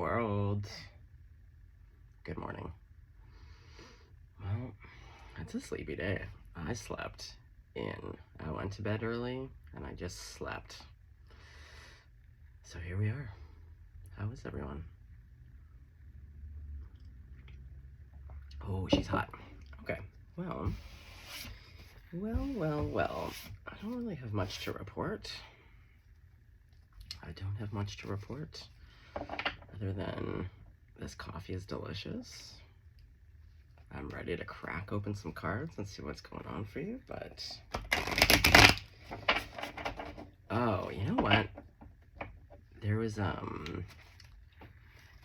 world. Good morning. Well, it's a sleepy day. I slept in. I went to bed early and I just slept. So here we are. How is everyone? Oh, she's hot. Okay. Well. I don't really have much to report. Other than this coffee is delicious. I'm ready to crack open some cards and see what's going on for you, but... Oh, you know what? There was,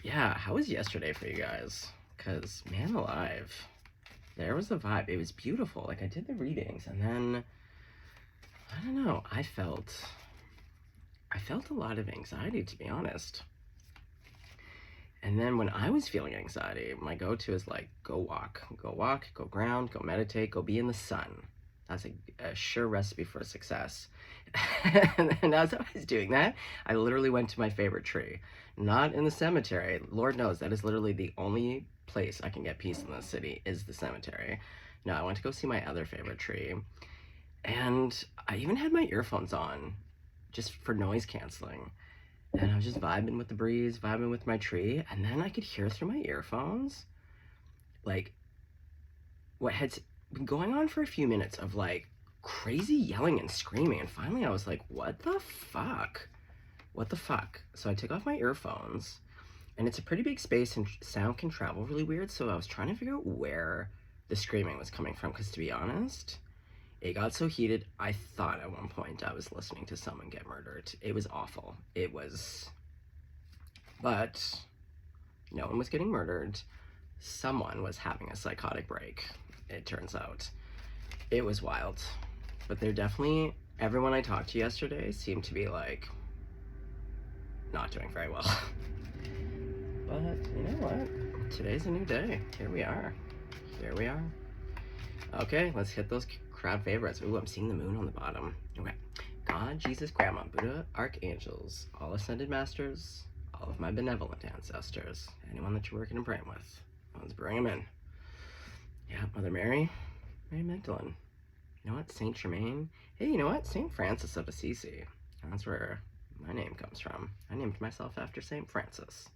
yeah, how was yesterday for you guys? Because, man alive, there was a vibe. It was beautiful. Like, I did the readings, and then, I don't know, I felt a lot of anxiety, to be honest. And then when I was feeling anxiety, my go-to is like, go walk, go ground, go meditate, go be in the sun. That's a sure recipe for success. And as I was doing that, I literally went to my favorite tree. Not in the cemetery. Lord knows that is literally the only place I can get peace in this city is the cemetery. No, I went to go see my other favorite tree. And I even had my earphones on just for noise canceling. And I was just vibing with the breeze, vibing with my tree, and then I could hear through my earphones, like, what had been going on for a few minutes of, like, crazy yelling and screaming, and finally I was like, what the fuck? What the fuck? So I took off my earphones, and it's a pretty big space, and sound can travel really weird, so I was trying to figure out where the screaming was coming from, because to be honest, it got so heated, I thought at one point I was listening to someone get murdered. It was awful. It was... But no one was getting murdered. Someone was having a psychotic break, it turns out. It was wild. But they're definitely... Everyone I talked to yesterday seemed to be, like, not doing very well. But you know what? Today's a new day. Here we are. Okay, let's hit those crowd favorites. Ooh, I'm seeing the moon on the bottom. Okay. God, Jesus, Grandma, Buddha, Archangels, all ascended masters, all of my benevolent ancestors, anyone that you're working and praying with. Let's bring them in. Yeah, Mother Mary, Mary Magdalene. You know what? Saint Germain. Hey, you know what? Saint Francis of Assisi. That's where my name comes from. I named myself after Saint Francis.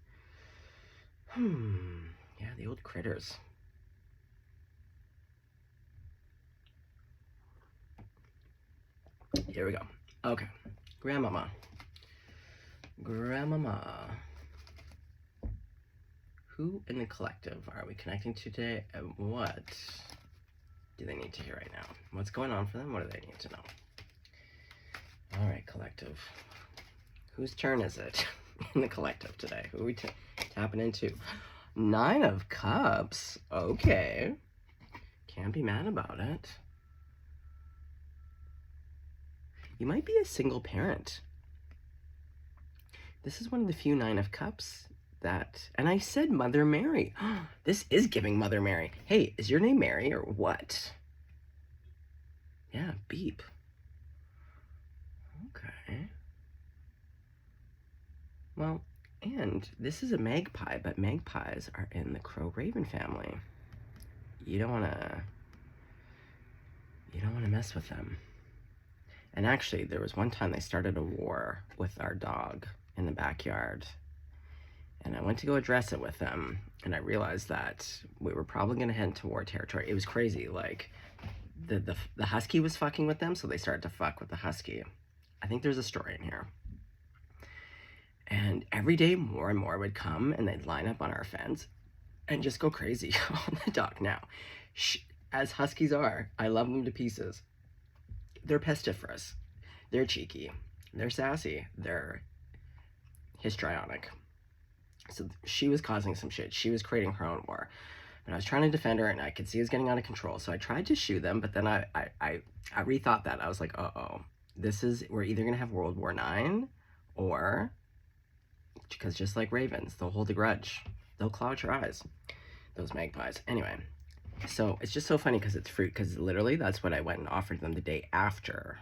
Yeah, the old critters. Here we go. Okay. Grandmama. Who in the collective are we connecting to today, and what do they need to hear right now? What's going on for them? What do they need to know? All right, collective. Whose turn is it in the collective today? Who are we tapping into? 9 of Cups. Okay. Can't be mad about it. You might be a single parent. This is one of the few 9 of Cups that... And I said Mother Mary. This is giving Mother Mary. Hey, is your name Mary or what? Yeah, beep. Okay. Well, and this is a magpie, but magpies are in the crow-raven family. You don't want to mess with them. And actually, there was one time they started a war with our dog in the backyard. And I went to go address it with them, and I realized that we were probably going to head into war territory. It was crazy. Like, the husky was fucking with them, so they started to fuck with the husky. I think there's a story in here. And every day, more and more would come, and they'd line up on our fence and just go crazy on the dog. Now, as huskies are, I love them to pieces. They're pestiferous. They're cheeky. They're sassy. They're histrionic. So she was causing some shit. She was creating her own war. And I was trying to defend her, and I could see it was getting out of control. So I tried to shoot them, but then I rethought that. I was like, uh-oh. We're either going to have World War IX, or... Because just like ravens, they'll hold a grudge. They'll claw at your eyes. Those magpies. Anyway, so it's just so funny because it's fruit. Because literally, that's what I went and offered them the day after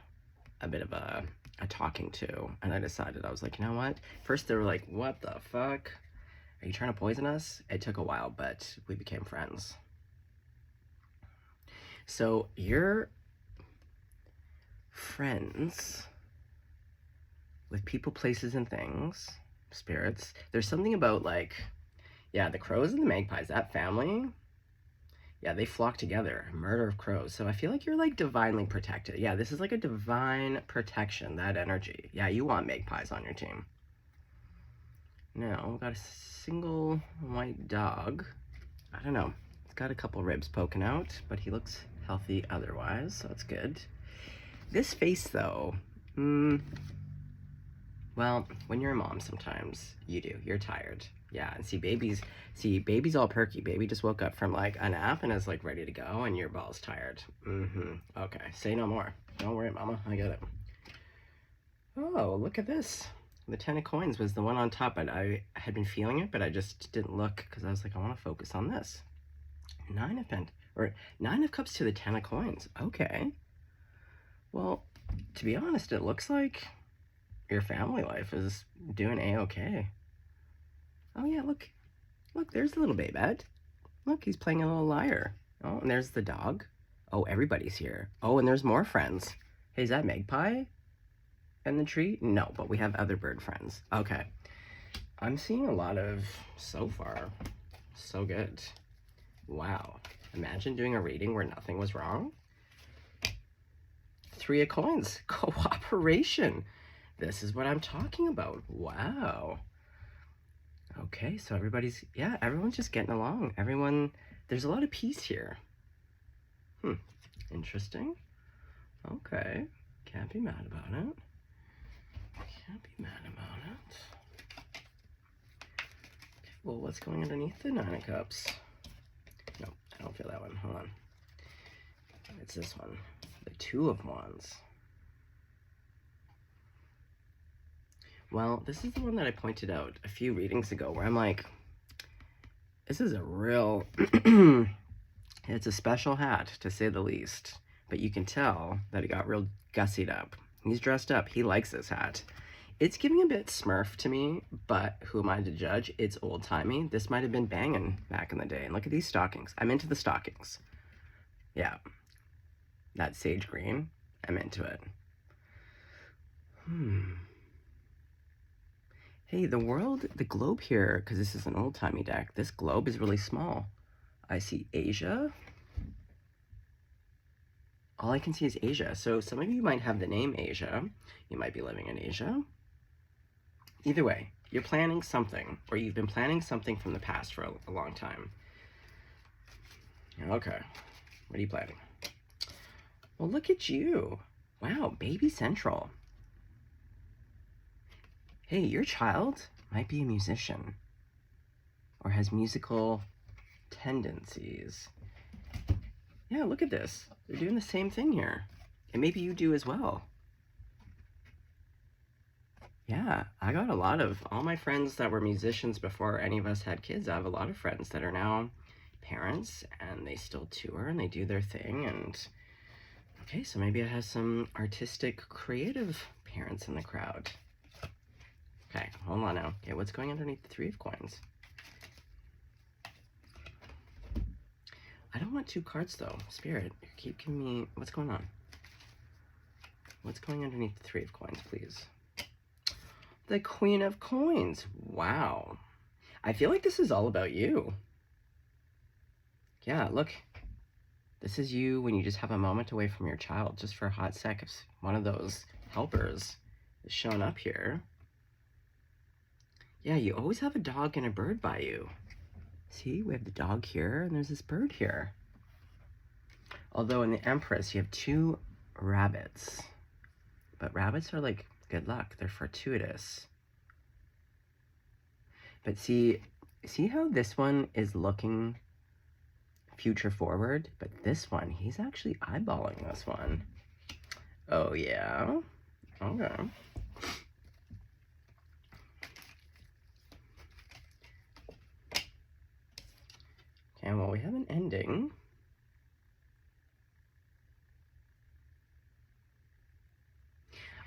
a bit of a talking to. And I decided, I was like, you know what? First, they were like, what the fuck? Are you trying to poison us? It took a while, but we became friends. So you're friends with people, places, and things, spirits. There's something about, like, yeah, the crows and the magpies, that family, yeah, they flock together. Murder of crows. So I feel like you're, like, divinely protected. Yeah, this is like a divine protection, that energy. Yeah, you want magpies on your team. Now, we've got a single white dog. I don't know. He's got a couple ribs poking out, but he looks healthy otherwise, so it's good. This face, though, well, when you're a mom, sometimes you do. You're tired. Yeah, and see, baby's all perky. Baby just woke up from, like, a nap and is, like, ready to go, and your ball's tired. Okay, say no more. Don't worry, mama, I get it. Oh, look at this. The 10 of coins was the one on top, but I had been feeling it, but I just didn't look, because I was like, I want to focus on this. 9 of cups to the 10 of coins. Okay. Well, to be honest, it looks like your family life is doing a-okay. Oh yeah, look, there's the little babette. Look, he's playing a little lyre. Oh, and there's the dog. Oh, everybody's here. Oh, and there's more friends. Hey, is that Magpie in the tree? No, but we have other bird friends. Okay. I'm seeing a lot of, so far, so good. Wow. Imagine doing a reading where nothing was wrong. 3 of coins. Cooperation. This is what I'm talking about. Wow. Okay, so everyone's just getting along. There's a lot of peace here. Interesting. Okay. Can't be mad about it. Can't be mad about it. Okay, well, what's going underneath the 9 of cups? No, I don't feel that one. Hold on. It's this one. The 2 of wands. Well, this is the one that I pointed out a few readings ago where I'm like, this is a real, it's a special hat, to say the least. But you can tell that it got real gussied up. He's dressed up. He likes this hat. It's giving a bit Smurf to me, but who am I to judge? It's old-timey. This might have been banging back in the day. And look at these stockings. I'm into the stockings. Yeah. That sage green. I'm into it. Hey, the globe here, because this is an old-timey deck, this globe is really small. I see Asia. All I can see is Asia. So some of you might have the name Asia. You might be living in Asia. Either way, you're planning something, or you've been planning something from the past for a long time. Okay, what are you planning? Well, look at you. Wow, baby central. Hey, your child might be a musician or has musical tendencies. Yeah, look at this. They're doing the same thing here. And maybe you do as well. Yeah, I got all my friends that were musicians before any of us had kids. I have a lot of friends that are now parents, and they still tour and they do their thing. And okay, so maybe I have some artistic, creative parents in the crowd. Okay, hold on now. Okay, what's going underneath the 3 of coins? I don't want 2 cards though. Spirit, keep giving me, what's going on? What's going underneath the 3 of coins, please? The Queen of Coins. Wow. I feel like this is all about you. Yeah, look. This is you when you just have a moment away from your child, just for a hot sec. If one of those helpers is showing up here. Yeah, you always have a dog and a bird by you. See, we have the dog here, and there's this bird here. Although in the Empress, you have 2 rabbits. But rabbits are like good luck. They're fortuitous. But see how this one is looking future forward? But this one, he's actually eyeballing this one. Oh, yeah? Okay. Okay, well, we have an ending.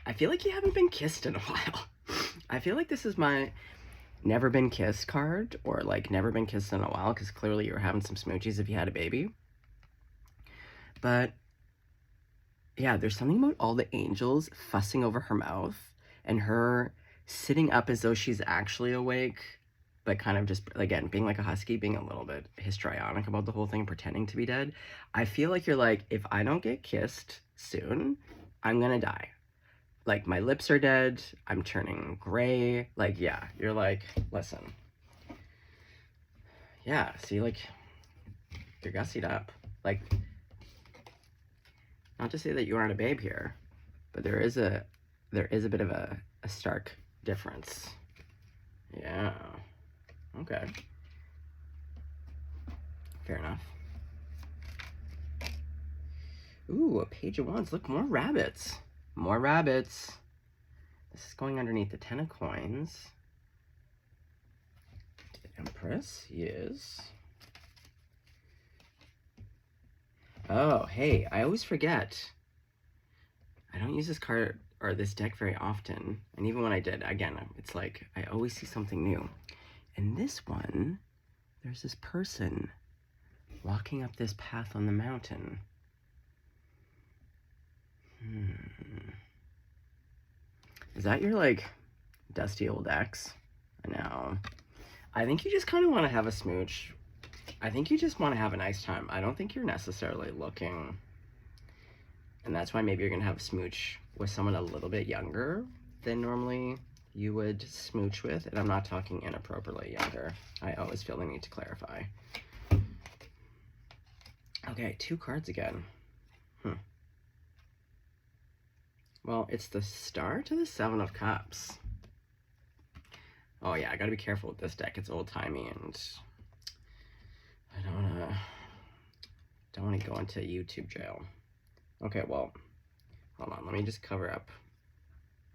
I feel like you haven't been kissed in a while. I feel like this is never been kissed card, or like never been kissed in a while, because clearly you were having some smoochies if you had a baby. But yeah, there's something about all the angels fussing over her mouth and her sitting up as though she's actually awake, but kind of just, again, being like a husky, being a little bit histrionic about the whole thing, pretending to be dead. I feel like you're like, if I don't get kissed soon, I'm gonna die. Like, my lips are dead, I'm turning gray. Like, yeah, you're like, listen. Yeah, see, like, you're gussied up. Like, not to say that you aren't a babe here, but there is a bit of a stark difference. Yeah. Okay. Fair enough. Ooh, a page of wands. Look, more rabbits. More rabbits. This is going underneath the 10 of coins. Empress, yes. Oh, hey, I always forget. I don't use this card or this deck very often. And even when I did, again, it's like I always see something new. And this one, there's this person walking up this path on the mountain. Is that your, like, dusty old ex? I know. I think you just kind of want to have a smooch. I think you just want to have a nice time. I don't think you're necessarily looking. And that's why maybe you're going to have a smooch with someone a little bit younger than normally you would smooch with. And I'm not talking inappropriately younger. I always feel the need to clarify. Okay, 2 cards again. Well, it's the Star to the 7 of Cups. Oh yeah, I gotta be careful with this deck. It's old-timey, and I don't wanna go into YouTube jail. Okay, well, hold on, let me just cover up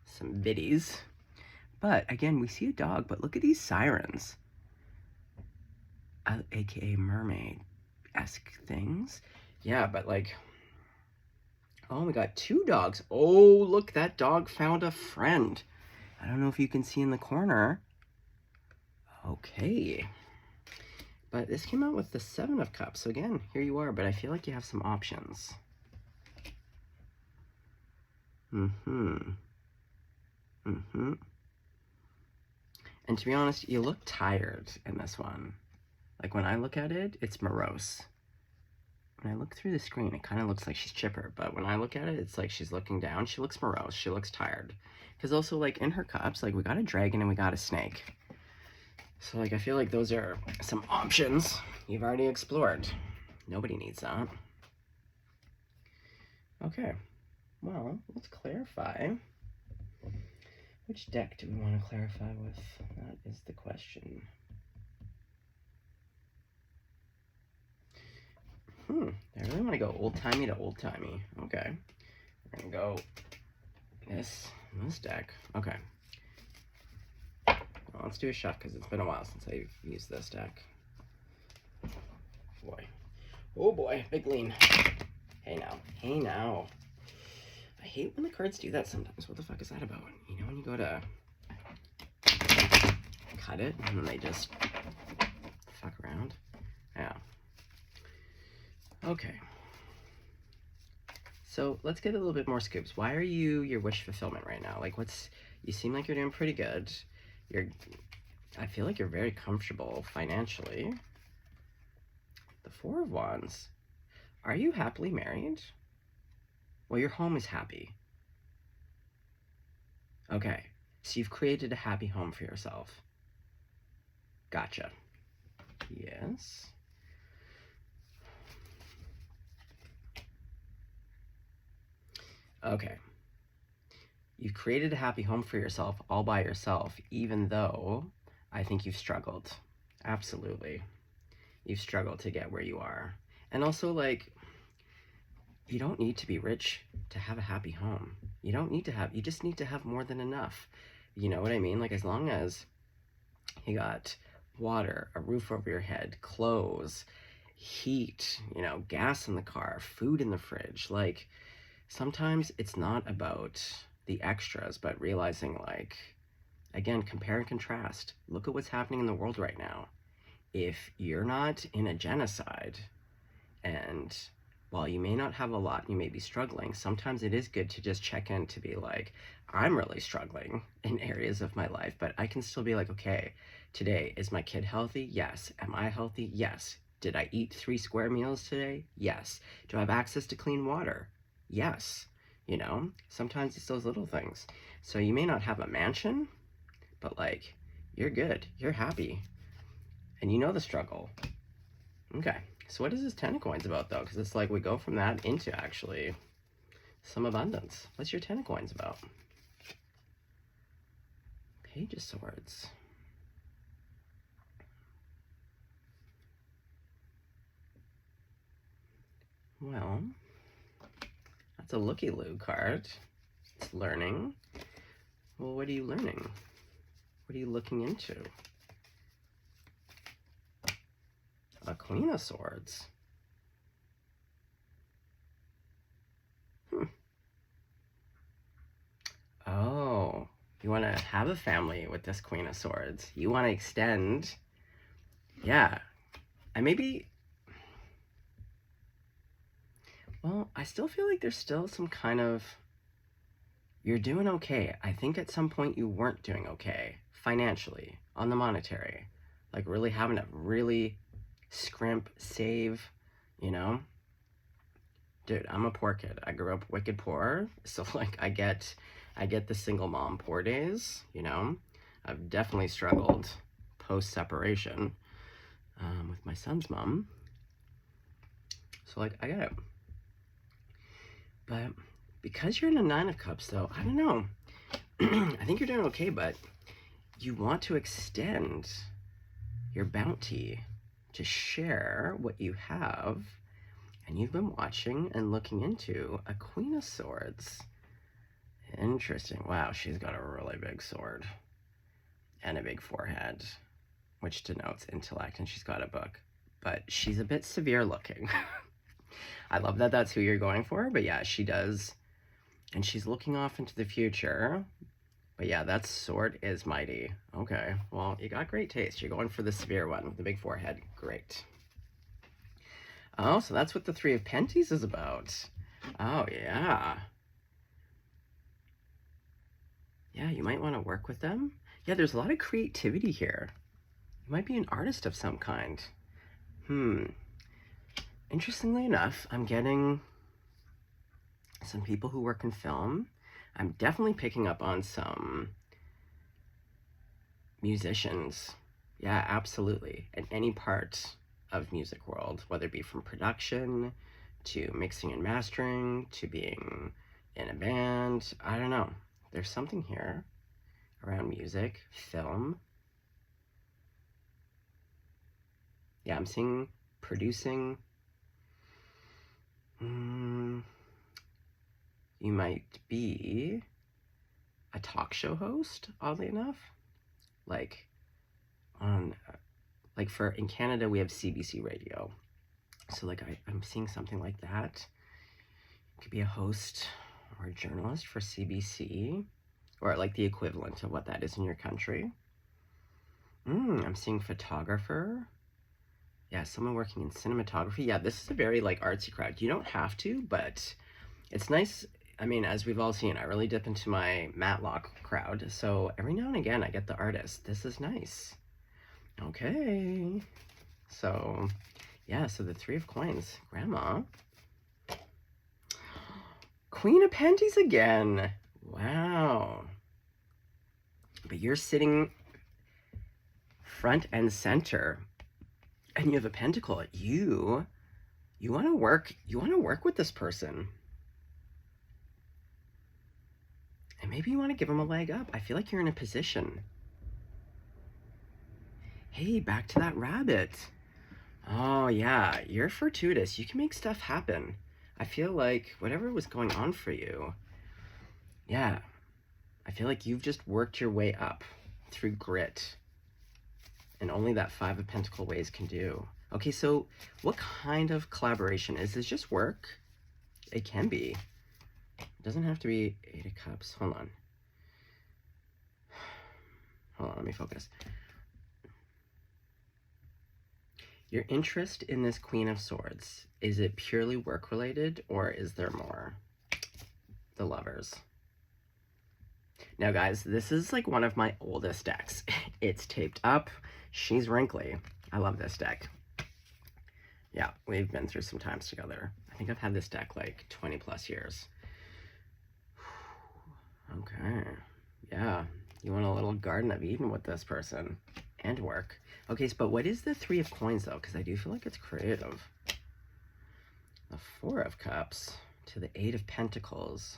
some biddies. But again, we see a dog, but look at these sirens. AKA mermaid-esque things. Yeah, but like, oh, we got 2 dogs. Oh, look, that dog found a friend. I don't know if you can see in the corner. Okay. But this came out with the 7 of Cups. So again, here you are, but I feel like you have some options. And to be honest, you look tired in this one. Like, when I look at it, it's morose. When I look through the screen, it kind of looks like she's chipper, but when I look at it, it's like she's looking down. She looks morose. She looks tired. Because also, like, in her cups, like, we got a dragon and we got a snake. So, like, I feel like those are some options you've already explored. Nobody needs that. Okay. Well, let's clarify. Which deck do we want to clarify with? That is the question. I really want to go old-timey to old-timey. Okay. We're going to go this deck. Okay. Well, let's do a shuff because it's been a while since I've used this deck. Boy. Oh boy, big lean. Hey now. Hey now. I hate when the cards do that sometimes. What the fuck is that about? You know when you go to cut it and then they just fuck around? Yeah. Okay. So let's get a little bit more scoops. Why are you your wish fulfillment right now? Like, you seem like you're doing pretty good. I feel like you're very comfortable financially. The 4 of Wands. Are you happily married? Well, your home is happy. Okay, so you've created a happy home for yourself. Gotcha. Yes. Okay. You've created a happy home for yourself all by yourself, even though I think you've struggled. Absolutely. You've struggled to get where you are. And also, like, you don't need to be rich to have a happy home. You just need to have more than enough. You know what I mean? Like, as long as you got water, a roof over your head, clothes, heat, gas in the car, food in the fridge. Like, sometimes it's not about the extras, but realizing, like, Again, compare and contrast. Look at what's happening in the world right now. If you're not in a genocide, and while you may not have a lot, you may be struggling, sometimes it is good to just check in to be like, I'm really struggling in areas of my life, but I can still be like, okay, today, is my kid healthy? Yes. Am I healthy? Yes. Did I eat 3 square meals today? Yes. Do I have access to clean water? Yes. You know, sometimes it's those little things. So you may not have a mansion, but like, you're good, you're happy, and you know the struggle. Okay, so what is this 10 of coins about though? Because it's like we go from that into actually some abundance. What's your 10 of coins about? Page of Swords. Well, that's a looky-loo card. It's learning. Well, what are you learning? What are you looking into? A Queen of Swords. Oh, you want to have a family with this Queen of Swords. You want to extend. Yeah. Well, I still feel like there's still some kind of, you're doing okay. I think at some point you weren't doing okay financially, on the monetary. Like really having to really scrimp, save, you know? Dude, I'm a poor kid. I grew up wicked poor. So like I get the single mom poor days, you know? I've definitely struggled post-separation with my son's mom. So like I get it. But because you're in a 9 of Cups though, I don't know. I think you're doing okay, but you want to extend your bounty to share what you have, and you've been watching and looking into a Queen of Swords. Interesting. Wow, she's got a really big sword and a big forehead, which denotes intellect, and she's got a book, but she's a bit severe looking. I love that that's who you're going for, but yeah, she does, and she's looking off into the future. But yeah, that sword is mighty. Okay, well, you got great taste. You're going for the severe one with the big forehead. Great. Oh, so that's what the 3 of Pentacles is about. Oh, yeah. Yeah, you might want to work with them. Yeah, there's a lot of creativity here. You might be an artist of some kind. Interestingly enough, I'm getting some people who work in film. I'm definitely picking up on some musicians. Yeah, absolutely. In any part of music world, whether it be from production to mixing and mastering to being in a band. I don't know. There's something here around music, film. Yeah, I'm seeing producing. You might be a talk show host, oddly enough. Like in Canada, we have CBC Radio. So like I'm seeing something like that. You could be a host or a journalist for CBC, or like the equivalent of what that is in your country. I'm seeing photographer. Yeah, someone working in cinematography. Yeah, this is a very like artsy crowd. You don't have to, but it's nice. I mean, as we've all seen, I really dip into my Matlock crowd. So every now and again, I get the artist. This is nice. Okay. So, yeah, so the 3 of Coins. Grandma. Queen of Pentacles again. Wow. But you're sitting front and center, and you have a pentacle. You want to work with this person. And maybe you want to give them a leg up. I feel like you're in a position. Hey, back to that rabbit. Oh yeah, you're fortuitous. You can make stuff happen. I feel like whatever was going on for you, yeah, I feel like you've just worked your way up through grit. And only that 5 of Pentacle ways can do. Okay, so what kind of collaboration? Is this just work? It can be. It doesn't have to be 8 of Cups. Hold on. on, let me focus. Your interest in this Queen of Swords, is it purely work related or is there more? The Lovers. Now guys, this is like one of my oldest decks. It's taped up. She's wrinkly. I love this deck. Yeah, we've been through some times together. I think I've had this deck like 20 plus years. Okay. Yeah. You want a little Garden of Eden with this person. And work. Okay, but what is the Three of Coins though? Because I do feel like it's creative. The Four of Cups to the Eight of Pentacles.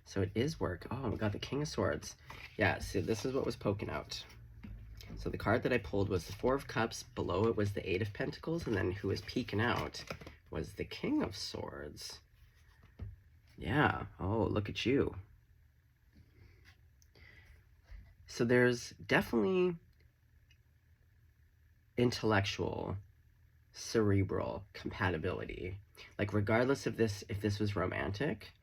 So it is work. Oh, we got the King of Swords. Yeah, so this is what was poking out. So the card that I pulled was the Four of Cups. Below it was the Eight of Pentacles. And then who was peeking out was the King of Swords. Yeah. Oh, look at you. So there's definitely intellectual, cerebral compatibility. Like regardless of this, if this was romantic,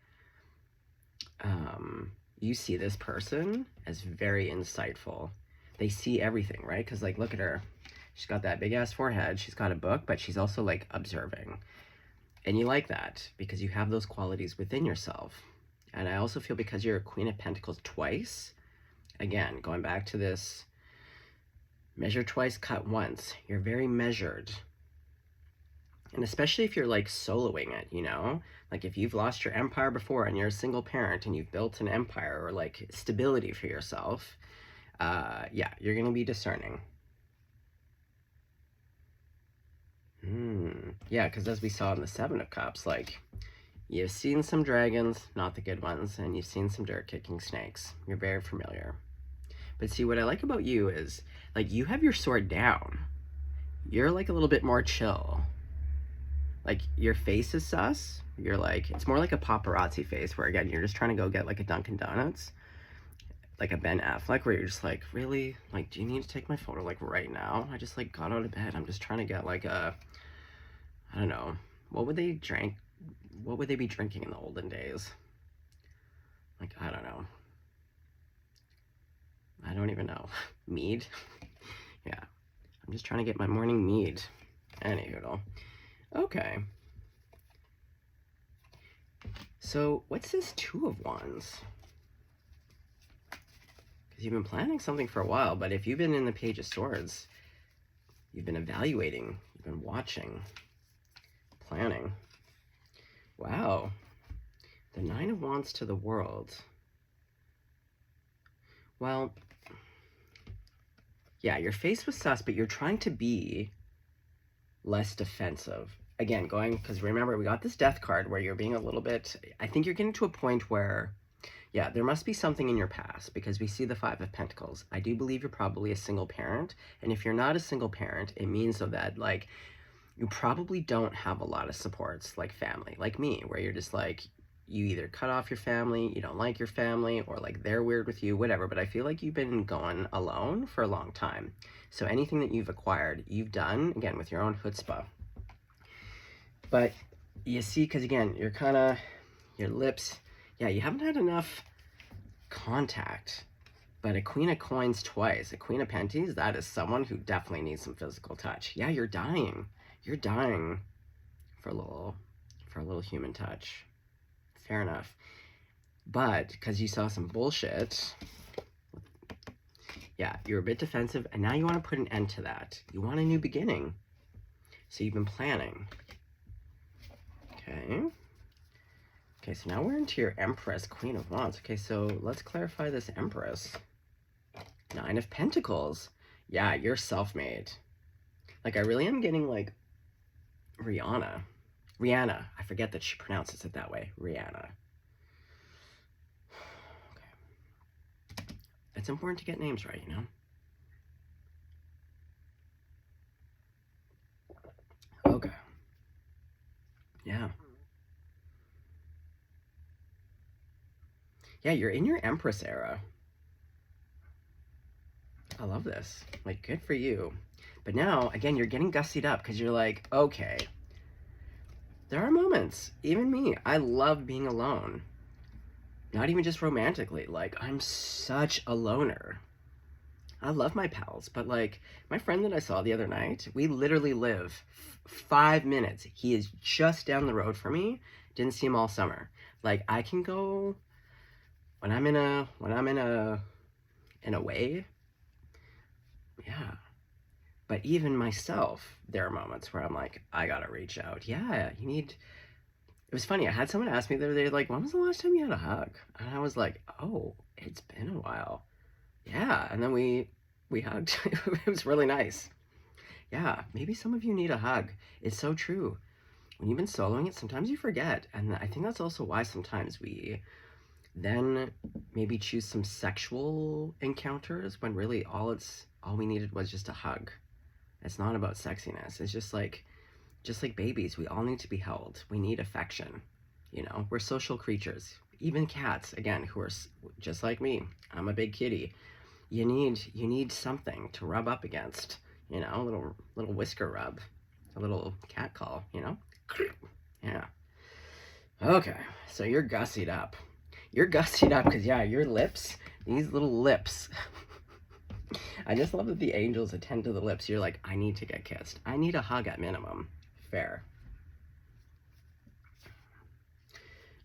you see this person as very insightful. They see everything, right? Because like, look at her. She's got that big ass forehead. She's got a book, but she's also like observing. And you like that because you have those qualities within yourself. And I also feel because you're a Queen of Pentacles twice, again, going back to this measure twice, cut once. You're very measured. And especially if you're like soloing it, you know? Like if you've lost your empire before and you're a single parent and you've built an empire or like stability for yourself, yeah, you're going to be discerning. Yeah, because as we saw in the Seven of Cups, like you've seen some dragons, not the good ones, and you've seen some dirt-kicking snakes. You're very familiar. But see, what I like about you is, like, you have your sword down. You're, like, a little bit more chill. Like, your face is sus. You're, like, it's more like a paparazzi face where, again, you're just trying to go get, like, a Dunkin' Donuts. Like a Ben Affleck where you're just like, really? Like, do you need to take my photo, like, right now? I just, like, got out of bed. I'm just trying to get, like, a, I don't know. What would they drink? What would they be drinking in the olden days? Like, I don't know. I don't even know. Mead? Yeah. I'm just trying to get my morning mead. Anywho. Okay. So, what's this Two of Wands? Because you've been planning something for a while, but if you've been in the Page of Swords, you've been evaluating, you've been watching, planning. Wow. The Nine of Wands to the World. Well, yeah, your face was sus, but you're trying to be less defensive. Again, going, because remember, we got this Death card where you're being a little bit, I think you're getting to a point where, yeah, there must be something in your past, because we see the Five of Pentacles. I do believe you're probably a single parent, and if you're not a single parent, it means so that, like, you probably don't have a lot of supports, like family, like me, where you're just like, you either cut off your family, you don't like your family, or like they're weird with you, whatever. But I feel like you've been going alone for a long time. So anything that you've acquired, you've done, again, with your own chutzpah. But you see, because again, you're kind of, your lips, yeah, you haven't had enough contact. But a Queen of Coins twice, a Queen of Penties, that is someone who definitely needs some physical touch. Yeah, you're dying. You're dying for a little human touch. Fair enough. But because you saw some bullshit, yeah, you're a bit defensive, and now you want to put an end to that. You want a new beginning. So you've been planning. Okay. Okay, so now we're into your Empress, Queen of Wands. Okay, so let's clarify this Empress. Nine of Pentacles. Yeah, you're self-made. Like, I really am getting, like, Rihanna. I forget that she pronounces it that way. Rihanna. Okay. It's important to get names right, you know? Okay. Yeah. Yeah, you're in your Empress era. I love this. Like, good for you. But now, again, you're getting gussied up because you're like, okay, there are moments, even me, I love being alone. Not even just romantically, like, I'm such a loner. I love my pals, but like my friend that I saw the other night, we literally live 5 minutes. He is just down the road from me. Didn't see him all summer. Like I can go when I'm in a way, yeah. But even myself, there are moments where I'm like, I gotta reach out. Yeah, you need. It was funny. I had someone ask me the other day, like, when was the last time you had a hug? And I was like, oh, it's been a while. Yeah, and then we hugged. It was really nice. Yeah, maybe some of you need a hug. It's so true. When you've been soloing it, sometimes you forget, and I think that's also why sometimes we then maybe choose some sexual encounters when really all we needed was just a hug. It's not about sexiness. It's just like babies, we all need to be held. We need affection. You know, we're social creatures. Even cats, again, who are just like me. I'm a big kitty. You need something to rub up against. You know, a little whisker rub, a little cat call. You know, yeah. Okay, so you're gussied up. You're gussied up because yeah, your lips, these little lips. I just love that the angels attend to the lips. You're like, I need to get kissed. I need a hug at minimum. Fair.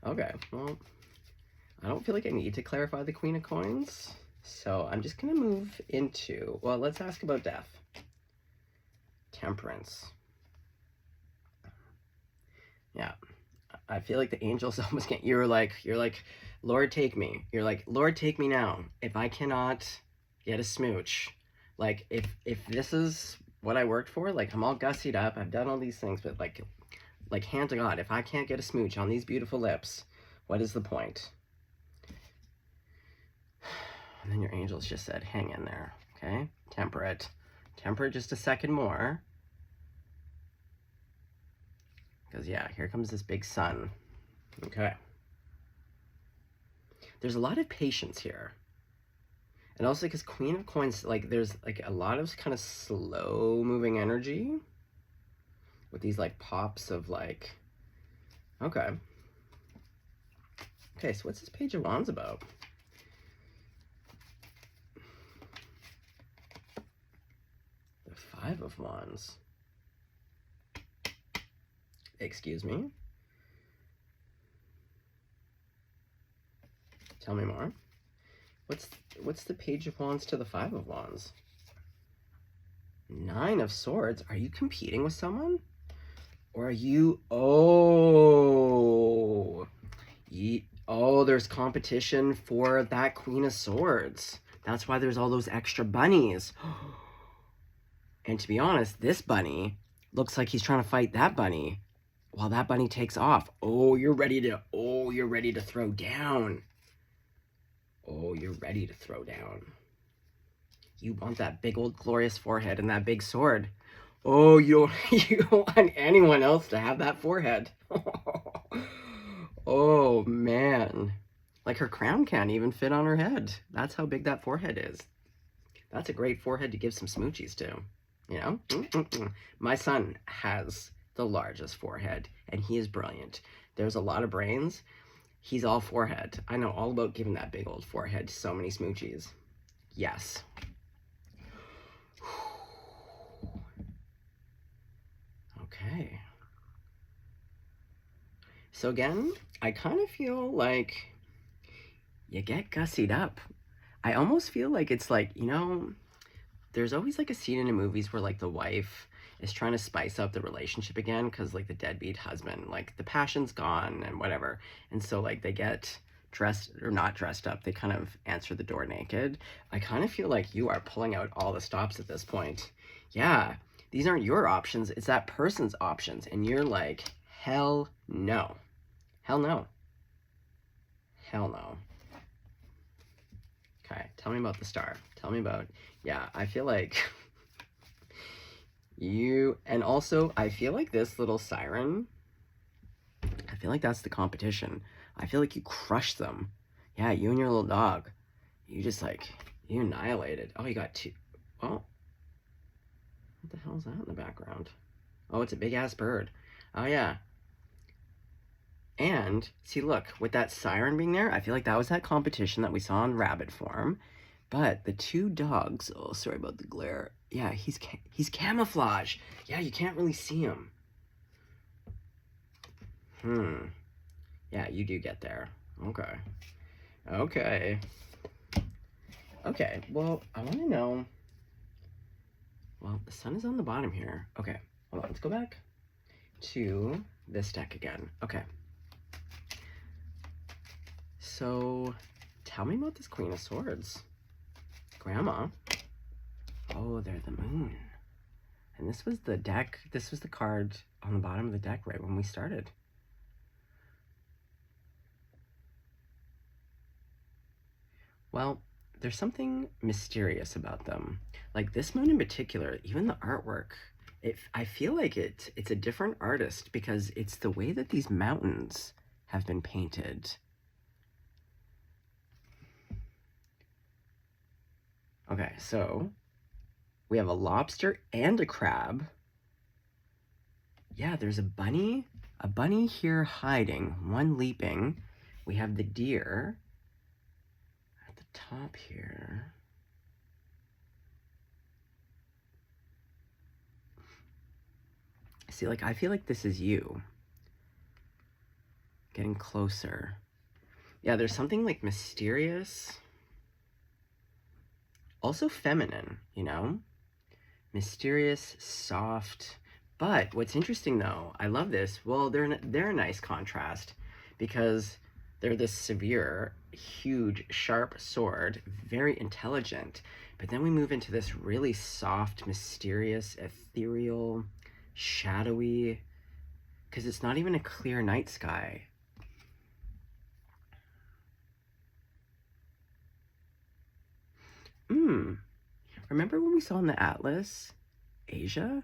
Okay, well, I don't feel like I need to clarify the Queen of Coins, so I'm just gonna move into, well, let's ask about death. Temperance. Yeah, I feel like the angels almost get, you're like, Lord, take me. You're like, Lord, take me now. If I cannot get a smooch, like, if this is what I worked for, like, I'm all gussied up, I've done all these things, but like hand to God, if I can't get a smooch on these beautiful lips, what is the point? And then your angels just said, hang in there, okay? Temper it just a second more. Because yeah, here comes this big sun. Okay. There's a lot of patience here. And also because Queen of Coins, like there's like a lot of kind of slow moving energy with these like pops of like, okay. Okay, so what's this Page of Wands about? The Five of Wands. Excuse me? Tell me more. What's the Page of Wands to the Five of Wands? Nine of Swords. Are you competing with someone? Or are you... Oh... Oh, there's competition for that Queen of Swords. That's why there's all those extra bunnies. And to be honest, this bunny looks like he's trying to fight that bunny while that bunny takes off. Oh, you're ready to throw down. Oh, you're ready to throw down. You want that big old glorious forehead and that big sword. Oh, you don't want anyone else to have that forehead. Oh, man. Like her crown can't even fit on her head. That's how big that forehead is. That's a great forehead to give some smoochies to. You know? My son has the largest forehead, and he is brilliant. There's a lot of brains. He's all forehead. I know all about giving that big old forehead so many smoochies. Yes. Okay. So again, I kind of feel like you get gussied up. I almost feel like it's like, you know, there's always like a scene in the movies where like the wife is trying to spice up the relationship again because like the deadbeat husband, like the passion's gone and whatever. And so like they get dressed or not dressed up, they kind of answer the door naked. I kind of feel like you are pulling out all the stops at this point. Yeah, these aren't your options, it's that person's options. And you're like, hell no. Hell no. Hell no. Okay, tell me about the star. Tell me about, yeah, I feel like you, and also I feel like this little siren, I feel like that's the competition. I feel like you crushed them. Yeah, you and your little dog. You just like, you annihilated. Oh, you got two. Oh. What the hell is that in the background? Oh, it's a big ass bird. Oh, yeah. And, see, look, with that siren being there, I feel like that was that competition that we saw in rabbit form. But the two dogs, oh, sorry about the glare. Yeah, he's camouflage. Yeah, you can't really see him. Yeah, you do get there. Okay. Okay. Okay, well, I want to know. Well, the sun is on the bottom here. Okay, hold on, let's go back to this deck again. Okay. So, tell me about this Queen of Swords. Grandma. Oh, they're the moon. And this was the deck, this was the card on the bottom of the deck right when we started. Well, there's something mysterious about them. Like this moon in particular, even the artwork, I feel like it's a different artist because it's the way that these mountains have been painted. Okay, so we have a lobster and a crab. Yeah, there's a bunny here hiding, one leaping. We have the deer at the top here. See, like, I feel like this is you. Getting closer. Yeah, there's something, like, mysterious. Also feminine, you know? Mysterious, soft. But what's interesting, though, I love this. Well, they're a nice contrast because they're this severe, huge, sharp sword, very intelligent. But then we move into this really soft, mysterious, ethereal, shadowy, because it's not even a clear night sky. Remember when we saw in the atlas Asia?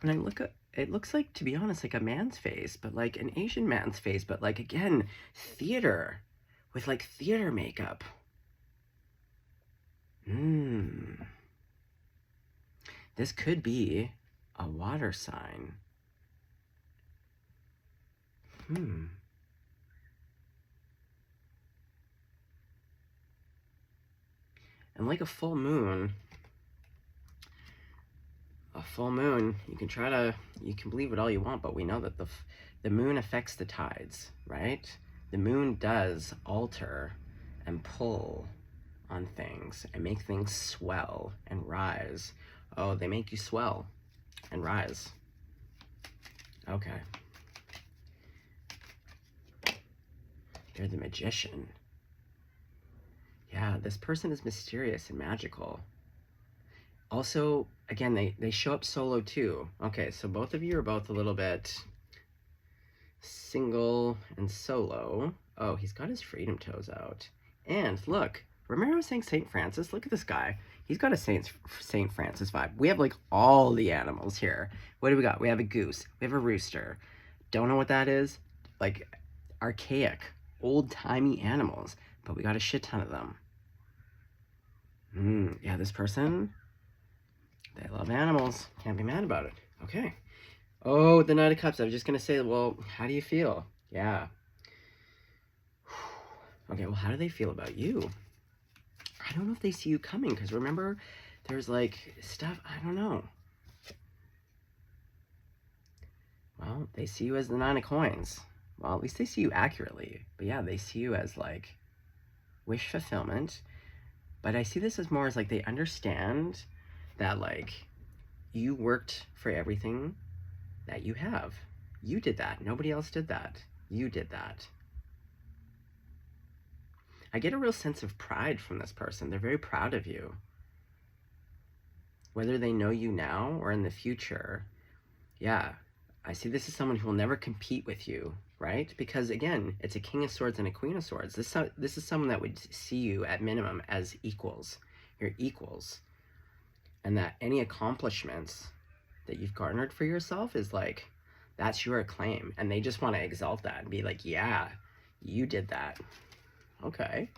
When I look at it, looks like, to be honest, like a man's face, but like an Asian man's face, but like, again, theater with like theater makeup. This could be a water sign. And like a full moon, you can believe it all you want, but we know that the moon affects the tides, right? The moon does alter and pull on things and make things swell and rise. Oh, they make you swell and rise. Okay. They're the magician. Yeah, this person is mysterious and magical. Also, again, they show up solo too. Okay, so both of you are both a little bit single and solo. Oh, he's got his freedom toes out. And look, remember I was saying St. Francis? Look at this guy. He's got a St. Francis vibe. We have like all the animals here. What do we got? We have a goose. We have a rooster. Don't know what that is. Like archaic, old-timey animals. But we got a shit ton of them. Yeah, this person, they love animals. Can't be mad about it. Okay. Oh, the Knight of Cups. I was just going to say, well, how do you feel? Yeah. Okay, well, how do they feel about you? I don't know if they see you coming, because remember, there's, like, stuff, I don't know. Well, they see you as the 9 of coins. Well, at least they see you accurately. But yeah, they see you as, like, wish fulfillment. But I see this as more as, like, they understand that, like, you worked for everything that you have. You did that. Nobody else did that. You did that. I get a real sense of pride from this person. They're very proud of you. Whether they know you now or in the future, yeah, I see this as someone who will never compete with you, right? Because again, it's a King of Swords and a Queen of Swords. This is someone that would see you at minimum as equals. You're equals. And that any accomplishments that you've garnered for yourself is like, that's your acclaim. And they just want to exalt that and be like, yeah, you did that. Okay.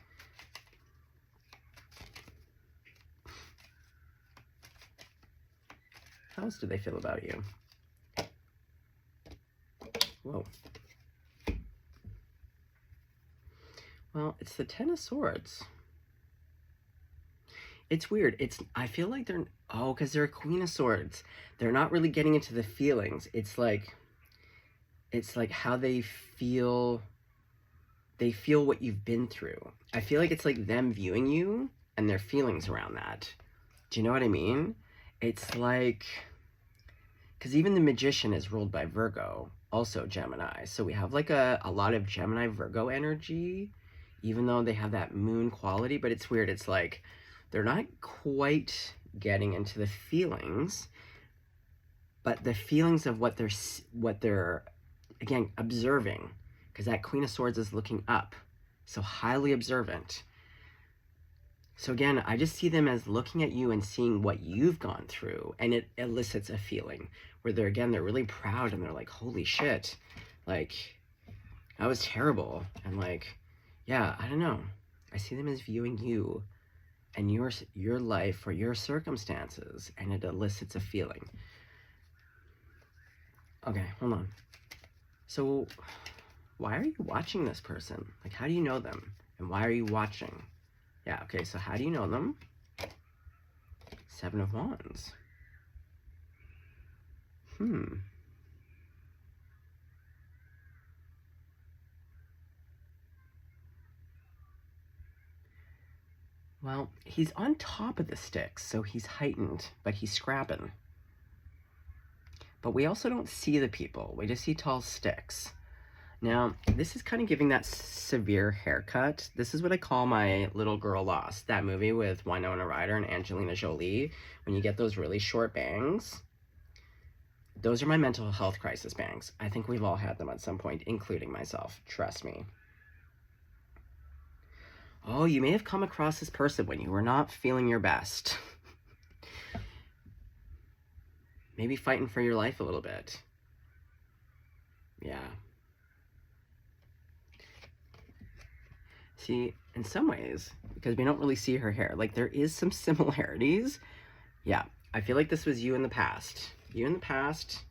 How else do they feel about you? Whoa. Well, it's the Ten of Swords. It's weird. I feel like they're, oh, because they're a Queen of Swords. They're not really getting into the feelings. It's like how they feel what you've been through. I feel like it's like them viewing you and their feelings around that. Do you know what I mean? It's like, because even the Magician is ruled by Virgo, also Gemini. So we have like a lot of Gemini Virgo energy, even though they have that moon quality. But it's weird. It's like they're not quite getting into the feelings, but the feelings of what they're again observing, because that Queen of Swords is looking up, so highly observant. So again, I just see them as looking at you and seeing what you've gone through, and it elicits a feeling where they're really proud, and they're like, holy shit, like, that was terrible. And like, yeah, I don't know. I see them as viewing you and your life or your circumstances, and it elicits a feeling. Okay, hold on. So why are you watching this person? Like, how do you know them? And why are you watching? Yeah, okay, so how do you know them? Seven of Wands. Well, he's on top of the sticks, so he's heightened, but he's scrapping. But we also don't see the people. We just see tall sticks. Now, this is kind of giving that severe haircut. This is what I call my Little Girl Lost, that movie with Winona Ryder and Angelina Jolie. When you get those really short bangs, those are my mental health crisis bangs. I think we've all had them at some point, including myself. Trust me. Oh, you may have come across this person when you were not feeling your best. Maybe fighting for your life a little bit. Yeah. See, in some ways, because we don't really see her hair, like there is some similarities. Yeah, I feel like this was you in the past. You in the past,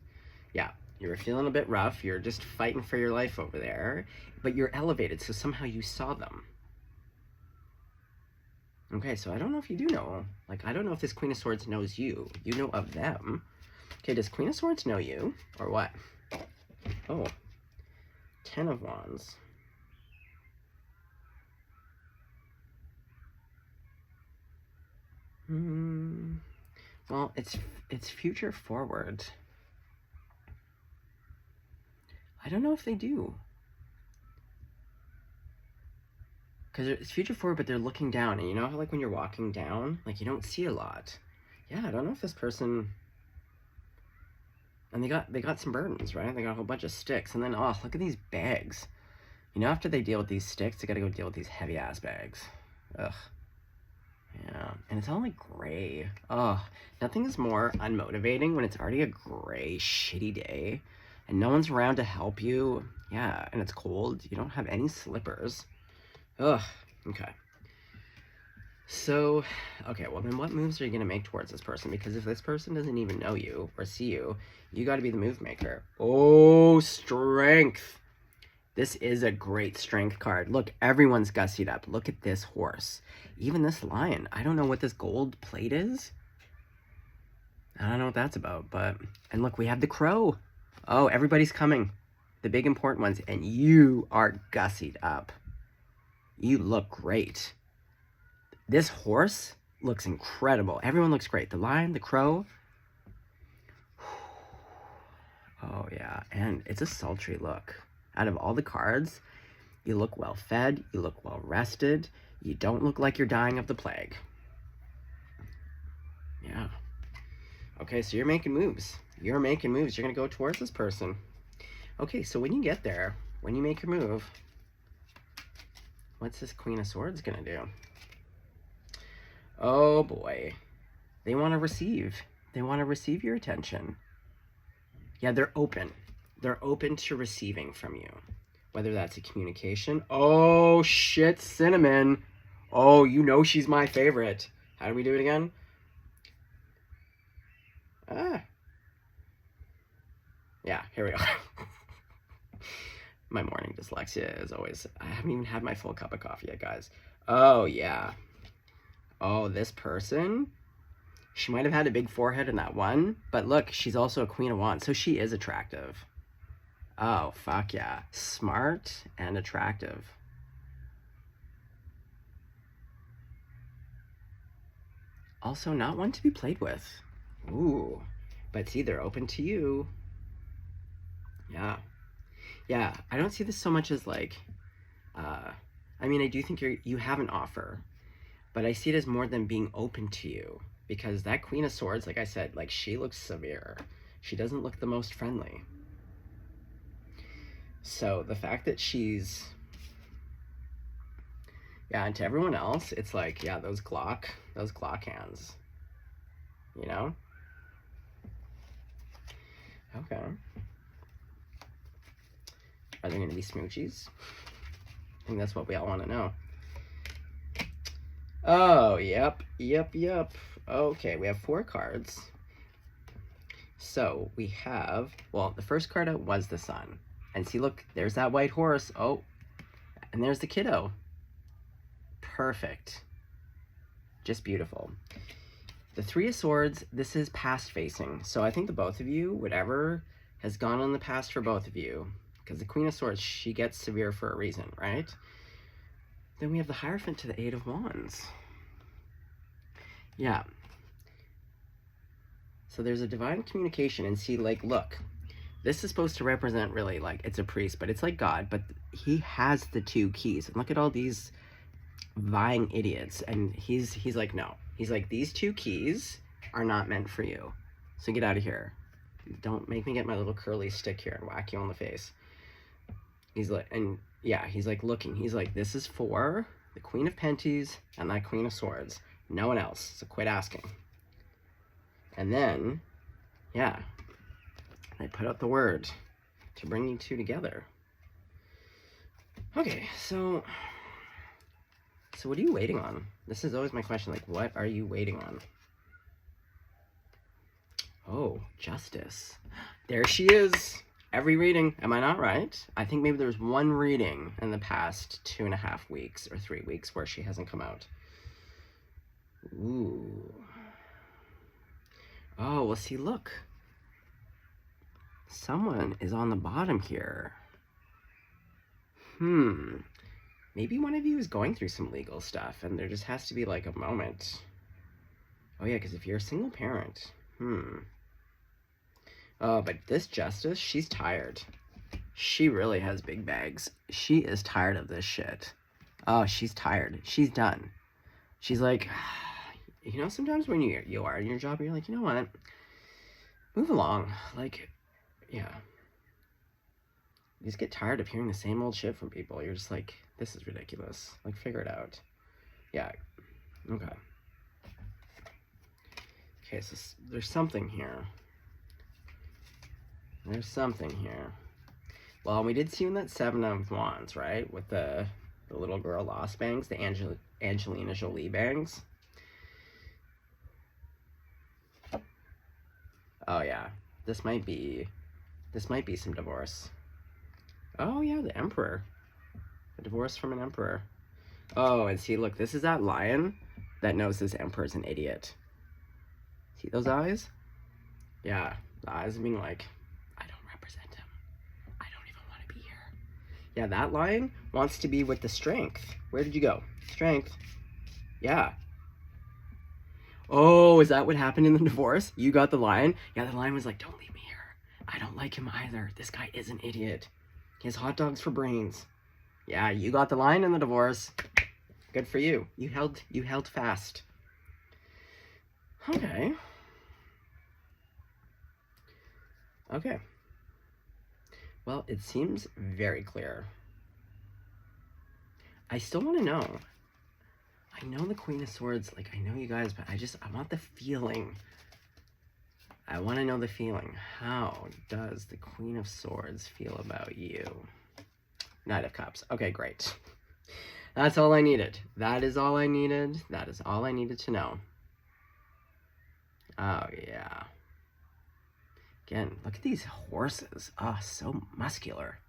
yeah, you were feeling a bit rough. You're just fighting for your life over there, but you're elevated, so somehow you saw them. Okay, so I don't know if you do know. Like, I don't know if this Queen of Swords knows you. You know of them. Okay, does Queen of Swords know you? Or what? Oh, 10 of Wands. Well, it's future forward. I don't know if they do. Because it's future forward, but they're looking down. And you know how, like, when you're walking down, like, you don't see a lot. Yeah, I don't know if this person... And they got some burdens, right? They got a whole bunch of sticks. And then, oh, look at these bags. You know, after they deal with these sticks, they gotta go deal with these heavy-ass bags. Ugh. Yeah, and it's all like gray. Oh, nothing is more unmotivating when it's already a gray, shitty day and no one's around to help you. Yeah, and it's cold. You don't have any slippers. Ugh, okay. So, okay, well then what moves are you gonna make towards this person? Because if this person doesn't even know you or see you, you gotta be the move maker. Oh, strength. This is a great strength card. Look, everyone's gussied up. Look at this horse. Even this lion. I don't know what this gold plate is. I don't know what that's about, but... And look, we have the crow. Oh, everybody's coming. The big important ones. And you are gussied up. You look great. This horse looks incredible. Everyone looks great. The lion, the crow. Oh, yeah. And it's a sultry look. Out of all the cards, you look well fed, you look well rested, you don't look like you're dying of the plague. Yeah. Okay, so you're making moves. You're making moves. You're going to go towards this person. Okay, so when you get there, when you make your move, what's this Queen of Swords going to do? Oh boy. They want to receive. They want to receive your attention. Yeah, they're open. They're open to receiving from you, whether that's a communication. Oh, shit, Cinnamon. Oh, you know she's my favorite. How do we do it again? Yeah, here we go. My morning dyslexia is always... I haven't even had my full cup of coffee yet, guys. Oh, yeah. Oh, this person? She might have had a big forehead in that one, but look, she's also a Queen of Wands, so she is attractive. Oh, fuck yeah. Smart and attractive. Also, not one to be played with. Ooh. But see, they're open to you. Yeah. Yeah, I don't see this so much as like, I mean, I do think you have an offer, but I see it as more than being open to you. Because that Queen of Swords, like I said, like, she looks severe. She doesn't look the most friendly. So the fact that she's, yeah, and to everyone else, it's like, yeah, those Glock hands, you know? Okay. Are there gonna be smoochies? I think that's what we all want to know. Oh, yep. Okay, we have 4 cards. So we have, well, the first card out was the Sun. And see, look, there's that white horse. Oh, and there's the kiddo. Perfect. Just beautiful. The 3 of Swords, this is past facing. So I think the both of you, whatever has gone on in the past for both of you, because the Queen of Swords, she gets severe for a reason, right? Then we have the Hierophant to the 8 of Wands. Yeah. So there's a divine communication, and see, like, look, this is supposed to represent really, like, it's a priest, but it's like God, but he has the 2 keys. And look at all these vying idiots, and he's like, no. He's like, these 2 keys are not meant for you. So get out of here. Don't make me get my little curly stick here and whack you on the face. He's like, and yeah, he's like looking. He's like, this is for the Queen of Penties and that Queen of Swords. No one else. So quit asking. And then, yeah, I put out the word to bring you 2 together. Okay, so what are you waiting on? This is always my question. Like, what are you waiting on? Oh, Justice. There she is. Every reading. Am I not right? I think maybe there's 1 reading in the past 2.5 weeks or 3 weeks where she hasn't come out. Ooh. Oh, well, see, look. Someone is on the bottom here. Maybe one of you is going through some legal stuff, and there just has to be, like, a moment. Oh, yeah, because if you're a single parent, Oh, but this Justice, she's tired. She really has big bags. She is tired of this shit. Oh, she's tired. She's done. She's like, you know, sometimes when you are in your job, you're like, you know what? Move along. Like, yeah. You just get tired of hearing the same old shit from people. You're just like, this is ridiculous. Like, figure it out. Yeah. Okay. Okay, so there's something here. There's something here. Well, we did see in that 7 of Wands, right? With the little girl lost bangs, the Angelina Jolie bangs. Oh yeah, this might be some divorce. Oh yeah, the Emperor. A divorce from an Emperor. Oh, and see, look, this is that lion that knows this Emperor's an idiot. See those eyes? Yeah, the eyes being like, I don't represent him. I don't even want to be here. Yeah, that lion wants to be with the Strength. Where did you go? Strength. Yeah. Oh, is that what happened in the divorce? You got the lion? Yeah, the lion was like, don't leave me here. I don't like him either. This guy is an idiot. He has hot dogs for brains. Yeah, you got the lion in the divorce. Good for you. You held fast. Okay. Okay. Well, it seems very clear. I still want to know. I know the Queen of Swords, like, I know you guys, but I want the feeling. I want to know the feeling. How does the Queen of Swords feel about you? Knight of Cups. Okay, great. That's all I needed. That is all I needed. That is all I needed to know. Oh, yeah. Again, look at these horses. Oh, so muscular.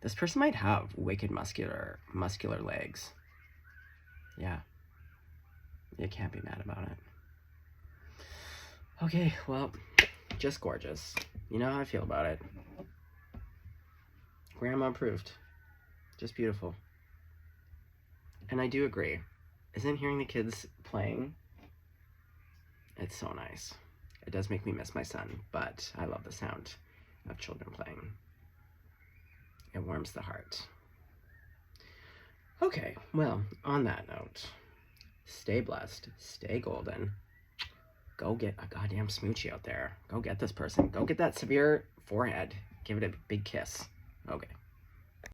This person might have wicked muscular legs. Yeah. You can't be mad about it. Okay, well, just gorgeous. You know how I feel about it. Grandma approved. Just beautiful. And I do agree. Isn't hearing the kids playing, it's so nice. It does make me miss my son, but I love the sound of children playing. It warms the heart. Okay, well, on that note, stay blessed, stay golden. Go get a goddamn smoochie out there. Go get this person. Go get that severe forehead. Give it a big kiss. Okay.